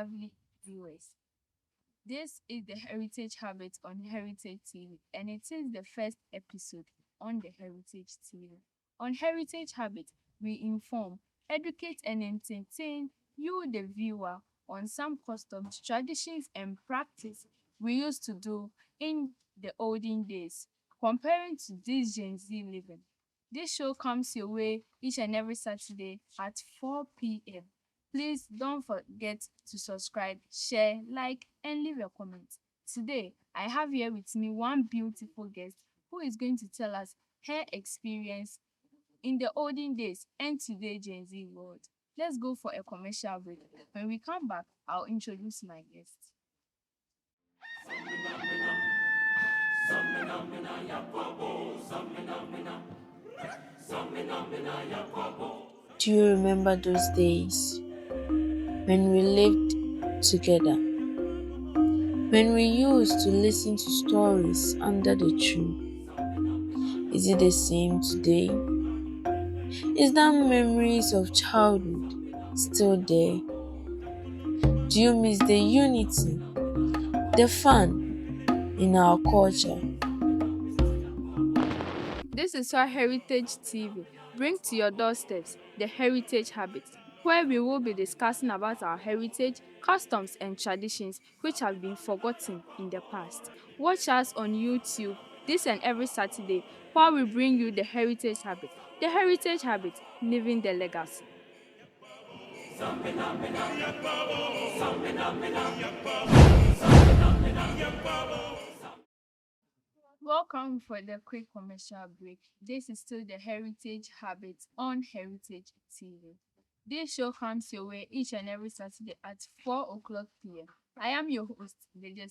lovely viewers. This is the Heritage Habit on Heritage TV, and it is the first episode on the Heritage TV. On Heritage Habit, we inform, educate, and entertain you, the viewer, on some customs, traditions, and practice we used to do in the olden days, comparing to this Gen Z living. This show comes your way each and every Saturday at 4 p.m. Please don't forget to subscribe, share, like, and leave your comments. Today, I have here with me one beautiful guest who is going to tell us her experience in the olden days and today Gen Z world. Let's go for a commercial break. When we come back, I'll introduce my guest. Do you remember those days when we lived together? When we used to listen to stories under the tree? Is it the same today? Is that memories of childhood still there? Do you miss the unity, the fun in our culture? This is our Heritage TV. Bring to your doorsteps the Heritage Habit, where we will be discussing about our heritage, customs, and traditions which have been forgotten in the past. Watch us on YouTube this and every Saturday while we bring you the Heritage Habit. The Heritage Habit, living the legacy. Welcome for the quick commercial break. This is still the Heritage Habit on Heritage TV. This show comes your way each and every Saturday at 4 o'clock p.m. I am your host, Dede,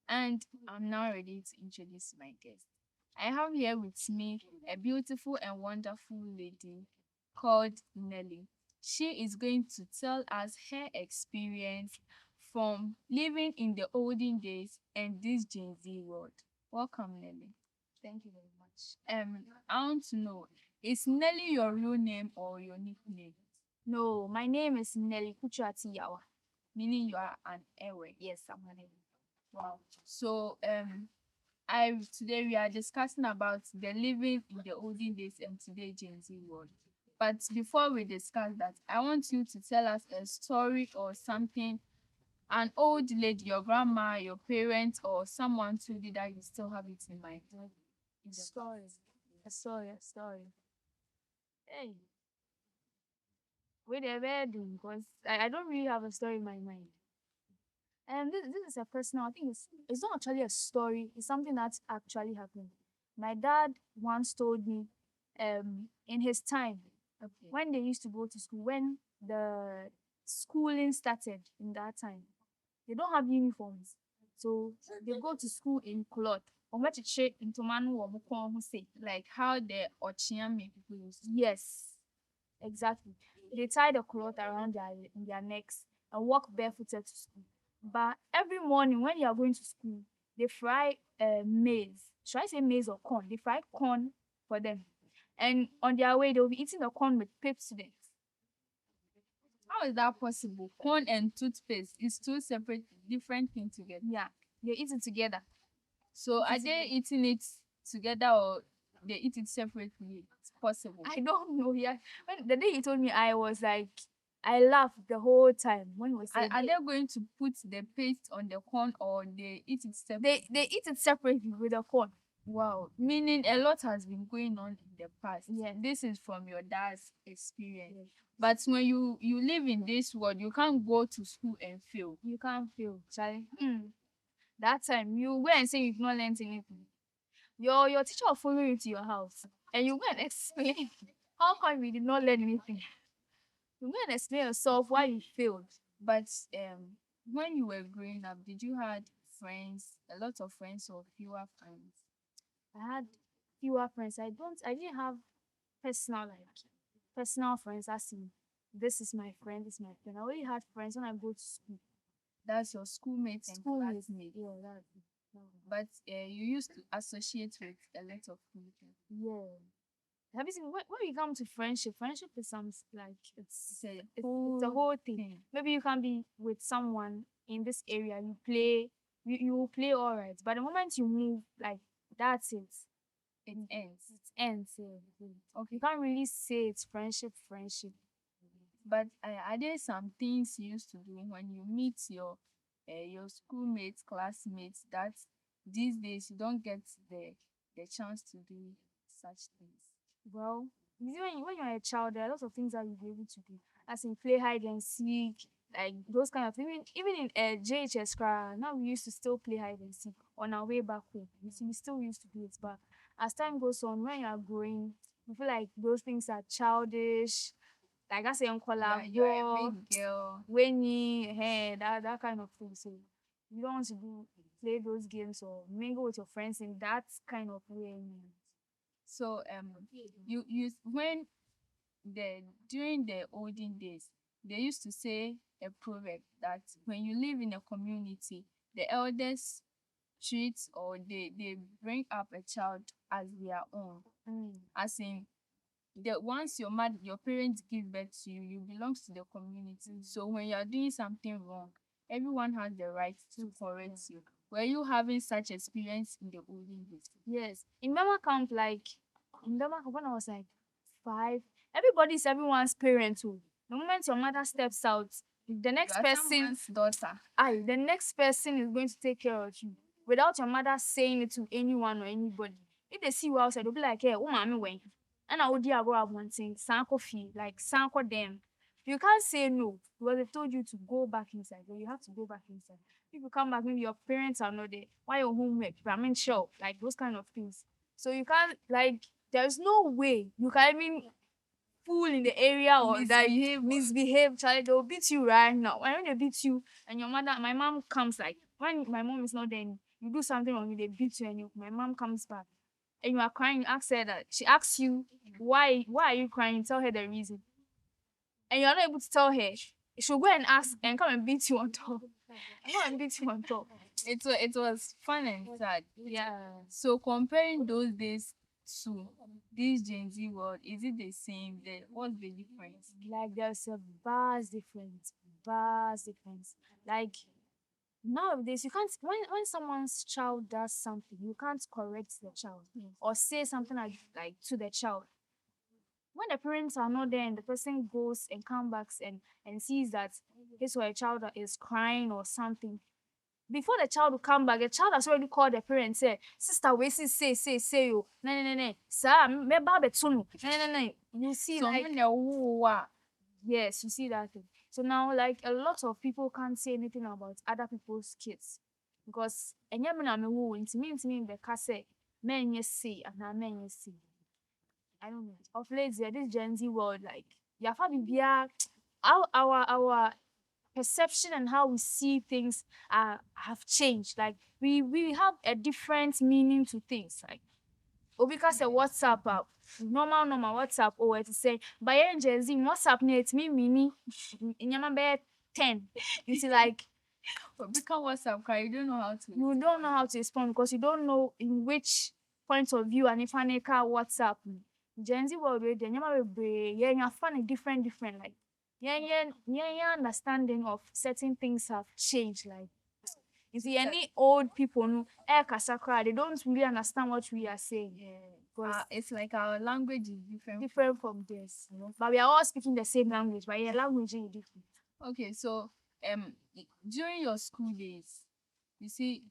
and I'm now ready to introduce my guest. I have here with me a beautiful and wonderful lady called Nelly. She is going to tell us her experience from living in the olden days and this Gen Z world. Welcome, Nelly. Thank you very much. I want to know, is Nelly your real name or your nickname? No, my name is Nelly Kuchuati Yawa. Meaning you are an Ewe. Yes, I'm an Ewe. Wow. So I today we are discussing about the living in the olden days and today Gen Z world. But before we discuss that, I want you to tell us a story or something, an old lady, your grandma, your parents, or someone told you that you still have it in mind. Story. A story. Hey. Wait a minute, because I don't really have a story in my mind. And this is a personal, I think it's not actually a story, it's something that actually happened. My dad once told me, in his time, Okay. when they used to go to school, when the schooling started in that time, they don't have uniforms. So they go to school in cloth. Like how the Ochiame people used to. Yes, exactly. They tie the cloth around their necks and walk barefooted to school. But every morning when they are going to school, they fry maize. Should I say maize or corn? They fry corn for them. And on their way, they'll be eating the corn with pepsodent. How is that possible? Corn and toothpaste is two separate, different things together. Yeah, they eat it together. So are they eating it together or they eat it separately? It's possible. I don't know. Yeah, when the day he told me, I was like, I laughed the whole time when he was saying. Are they going to put the paste on the corn or they eat it separately? They eat it separately with the corn. Wow, meaning a lot has been going on in the past. Yeah. This is from your dad's experience. Yeah. But when you live in this world, you can't go to school and fail. You can't fail, Charlie. That time you go and say you've not learned anything. Your teacher will follow you to your house and you go and explain how come you did not learn anything. You go and explain yourself why you failed. But when you were growing up, did you had friends, a lot of friends or fewer friends? I had fewer friends. I didn't have personal friends as in this is my friend, this is my friend. I only had friends when I go to school. That's your schoolmates and Schoolmates. classmates. Yeah, that's it. But you used to associate with a lot of people. Yeah. have you seen when we come to friendship? Friendship is some like it's a whole whole thing. thing. Maybe you can be with someone in this area, you play, you will play all right, but the moment you move, like that's it. It ends. It ends. Yeah. Okay, you can't really say it's friendship. Friendship. But are there some things you used to do when you meet your schoolmates, classmates that these days you don't get the chance to do such things? Well, you see, when you're a child, there are lots of things that you'll be able to do. As in play hide and seek, like those kind of things. Even in JHS cra, now we used to still play hide and seek on our way back home. You see, we still used to do it. But as time goes on, when you are growing, you feel like those things are childish. Like I say, on You're a big girl. when you hey, that kind of thing. So you don't want to do play those games or mingle with your friends in that kind of way. So you when the during the olden days, they used to say a proverb that when you live in a community, the elders treat or they bring up a child as their own. As in, the once your parents give birth to you, you belong to the community. So when you are doing something wrong, everyone has the right to correct you. Were you having such experience in the olden days? Yes. In Mama camp, like in Mama camp when I was like 5, everybody's everyone's parent too. The moment your mother steps out, the You next are person someone's daughter. the next person is going to take care of you without your mother saying it to anyone or anybody. If they see you outside, they'll be like, hey, oh mommy when. And I would go up one thing, sanko fee, like sanko them. You can't say no because they've told you to go back inside. Then you have to go back inside. If you come back, maybe your parents are not there. Why your homework? I mean, sure, like those kind of things. So you can't like. There's no way you can even fool in the area or like misbehave, child. They'll beat you right now. When they beat you and your mother, my mom comes like when my mom is not there, you do something wrong, they beat you and my mom comes back and you are crying. You ask her that she asks you why are you crying? Tell her the reason, and you are not able to tell her. She'll go and ask and come and beat you on top. And come and beat you on top. It was fun and sad. Yeah. So comparing those days to this Gen Z world, is it the same? What's the difference? Like there's a vast difference. Vast difference. Like nowadays you can't when someone's child does something, you can't correct the child or say something like to the child. When the parents are not there and the person goes and comes back and sees that his or her child is crying or something, before the child will come back, the child has already called the parents, say, sister, we say, you, no, sir, me babe tunu, no. You see, So like, when the woo yes, you see that thing. So now, like, a lot of people can't say anything about other people's kids because, and yeah, me woo, into me, the case, men you see, and now men you see. I don't know. Of late, yeah, this Gen Z world, like, yeah, our perception and how we see things have changed. Like we have a different meaning to things. Like Obika say WhatsApp normal WhatsApp or it's say but yeah Gen Z WhatsApp it me mini in be 10. You see like but because WhatsApp cry, you don't know how to. you don't know how to respond because you don't know in which point of view and if I WhatsApp. Gen Z world radio nyama be yeah you find different like yeah understanding of certain things have changed. Like you see any old people no kasakra they don't really understand what we are saying. Yeah. It's like our language is Different from theirs, but we are all speaking the same language, but yeah, language is different. Okay, so during your school days, you see,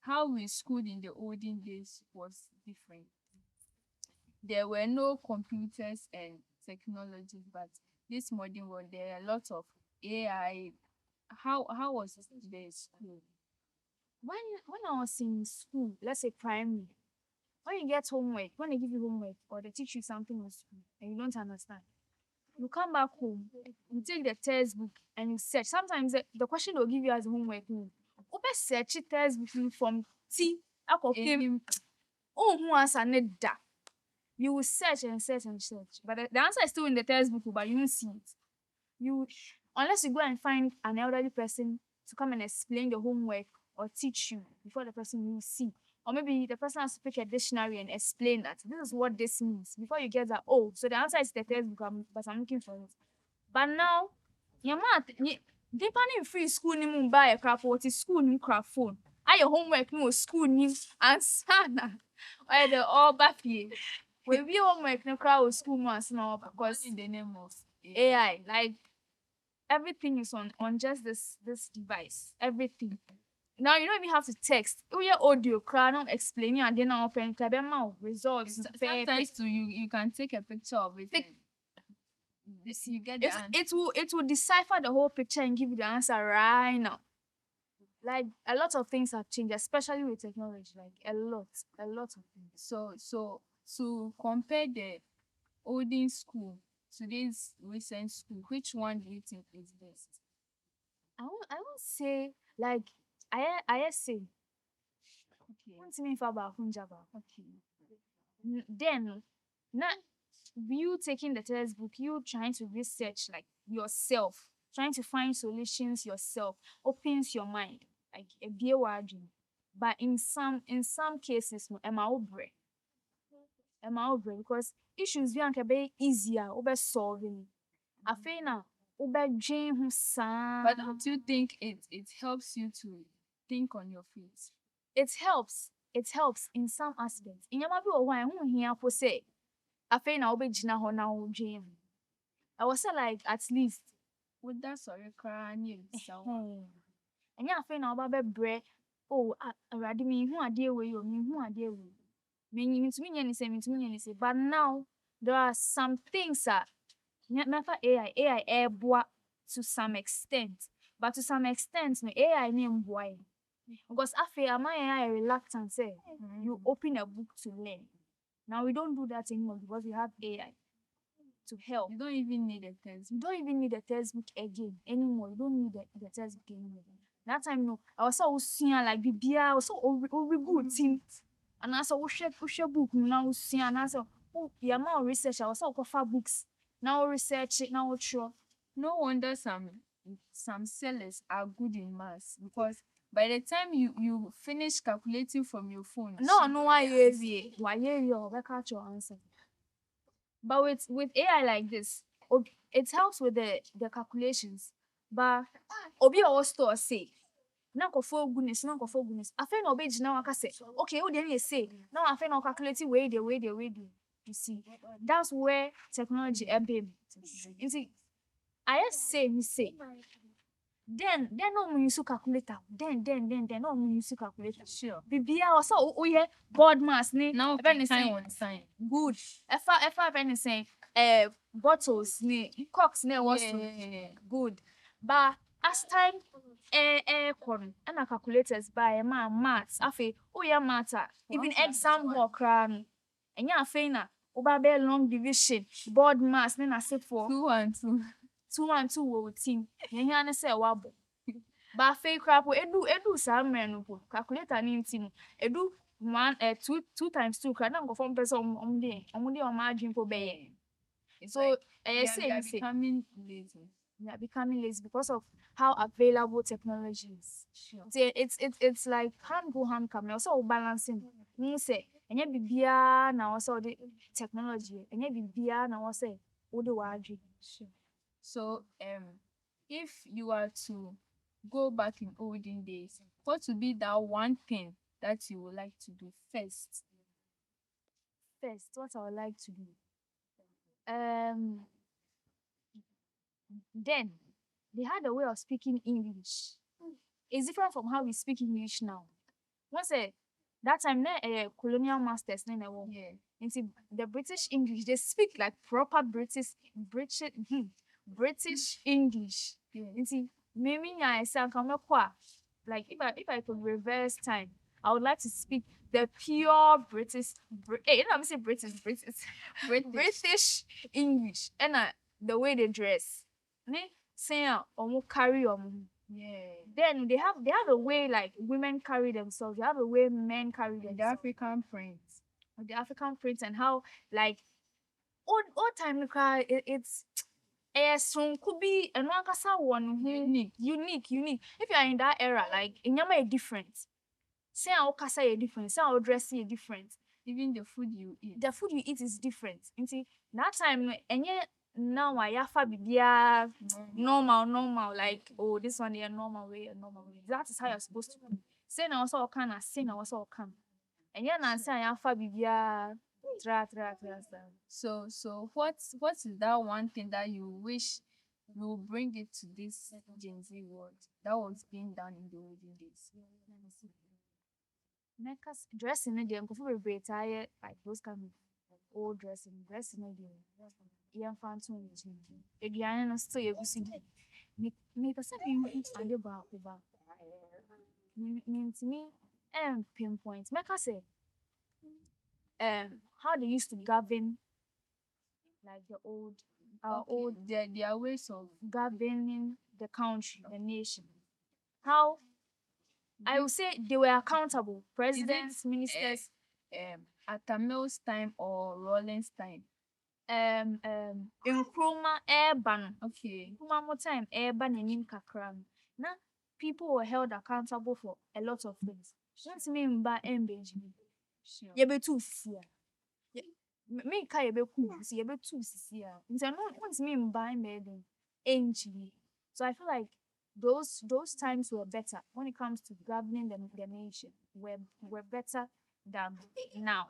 how we schooled in the olden days was different. There were no computers and technologies, but this modern world, there are a lot of AI. How was the school? When I was in school, let's say primary, when you get homework, when they give you homework or they teach you something in school and you don't understand, you come back home, you take the textbook and you search. Sometimes the question they'll give you as homework, you search the textbook from T. Him. Oh, who answer need that? You will search and search and search, but the answer is still in the textbook, but you don't see it. You unless you go and find an elderly person to come and explain the homework or teach you before the person will see. or maybe the person has to pick a dictionary and explain that this is what this means before you get that. Oh, so the answer is the textbook, but I'm looking for it. But now, your math, they in free school ni mu buy a crap what is school ni crap phone. Your homework no school ni and sana. Or the all baffy. We be homework no crowd school months now because in the name of AI, like everything is on just this device. Everything. Now you don't even have to text. Oh yeah, audio crowd not explaining and then open results. Sometimes too, you can take a picture of it. This you get the answer. It will decipher the whole picture and give you the answer right now. Like a lot of things have changed, especially with technology. Like a lot of things. So to compare the olden school to this recent school, which one do you think is best? I won't say like I say. Okay. What's mean for about Punjab? Okay. Then not you taking the textbook, you trying to research like yourself, trying to find solutions yourself, opens your mind like a beer wording. But in some cases, no, Emma obre because issues be anke be easier, obe solving. Afei na obe dream who But don't you think it helps you to think on your feet? It helps. It helps in some aspects. In your bi why who here for say afei na obe gina ho na wo dream. I was say like at least With that sorry crying so ɛnyɛ afei na ɔba bɛbrɛ oh awurade menhu adeɛ wei o menhu adeɛ wei mentumi nyɛ ne sɛ mentumi nyɛ ne sɛ but now there are some things a mefa AI ɛɛboa to some extent but to some extent no AI ne mboa yɛn because afei ama yɛn ayɛ reluctant sɛ you open a book to learn. Now we don't do that anymore because we have AI to help. You don't even need a textbook. You don't even need a textbook again anymore. You don't need the textbook anymore. That time no, I was so like bibia, I was so good team. And I saw share book now see and I saw oh yeah more research. I was so cover books. Now research it now sure. No wonder some sellers are good in maths because by the time you finish calculating from your phone. No why you catch your answer. But with AI like this, it helps with the calculations. But obi or store say na for goodness. I feel no page now I say okay, what then you say now I feel no calculate way the. You see, that's where technology baby. You see, I just say me say. Then no me use calculator. Then no me use calculator. Sure. Bibia also oh yeah board mass ni. Now sign. Good. If anything bottles ni cocks ni was good. But as time kon and calculators by maths afi oh yeah matter even exam work ran enya afi na oba be long division board mass ni na say for 2 and 2 2 and 2 wo team yenya ne say wabo ba afi crap edu some men no calculator ni team edu 2 times 2 crap na go form person omde imagine for be so they are becoming lazy. They are becoming lazy because of how available technology is. Sure. It's like hand go hand come. Also balancing. Means say enye bibia na also the technology. Enye bibia na also the wadri. Sure. So if you are to go back in olden days, what would be that one thing that you would like to do first? First, what I would like to do. Then they had a way of speaking English. It's different from how we speak English now. Once that time colonial masters Yeah. And see the British English, they speak like proper British English. Yeah. And see, maybe I say like if I could reverse time, I would like to speak the pure British I'm saying British English and the way they dress. Saying carry Yeah. then they have a way like women carry themselves. They have a way men carry themselves. The African prints. The African prints and how like all time it's so could be and one unique. If you are in that era, like in Yama different. Say our kasa is different, say our dress is different. Even the food you eat. The food you eat is different. Nti that time no enye now I yafa bibia normal like oh this one is normal way, a normal way. That is how you're supposed to do. Say na also can say na also can. Enye na say yafa bibia tra. So what is that one thing that you wish will bring it to this Gen Z world that was being done in the olden days? Nekas dressing no dey nkofo bebree taa like those kind of old dressing no dey yɛmfa nto nkyɛn. Aduane no still yɛgusi di. Mepɛ sɛ mehu ade baako. Mintimi pinpoint. Mɛka sɛ how they used to govern like the old Their ways of governing the country, the nation. How I would say they were accountable. Presidents, ministers. Atamil's time or Rollins time? Nkrumah ɛɛba no. Okay. Nkrumah mo time ɛɛba n'anim kakra no. Na people were held accountable for a lot of things. Wontumi mba ɛmbɛgye bi. Sure. Yɛbɛtu sisi a. Menka yɛbɛku sisi, yɛbɛtu sisi a. Nti ɛno wontumi mba ɛmbɛyɛ ɛnkyi bi. So I feel like those times were better when it comes to governing the nation. Were better than now.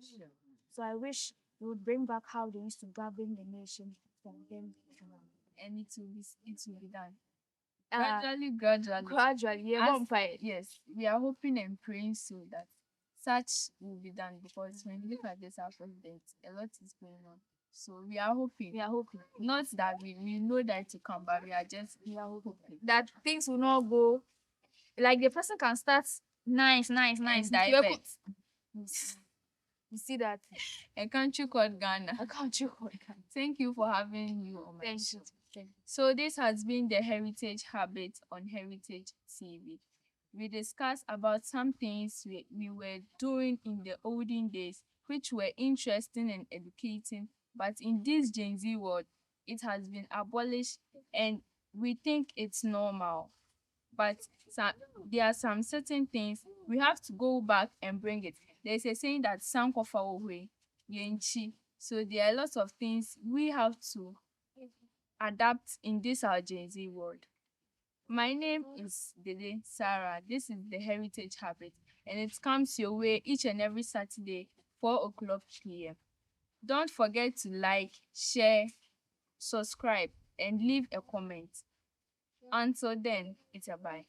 Sure. So I wish we would bring back how they used to govern the nation from them. And it will be done. Gradually, Yes, we are hoping and praying so that such will be done, because when you look at this, our president, a lot is going on. So we are hoping. Not that we know that it will come, but we are hoping that things will not go like the person can start nice. Divert. You see that? A country called Ghana. Thank you for having you on my show. So this has been the Heritage Habit on Heritage TV. We discussed about some things we were doing in the olden days which were interesting and educating, but in this Gen Z world, it has been abolished and we think it's normal. But there are some certain things we have to go back and bring it. There's a saying that sankofa owe yenchi. So there are lots of things we have to adapt in this our Gen Z world. My name is Dede Sarah. This is the Heritage Habit, and it comes your way each and every Saturday, 4:00 p.m. Don't forget to like, share, subscribe, and leave a comment. Until then, it's a bye.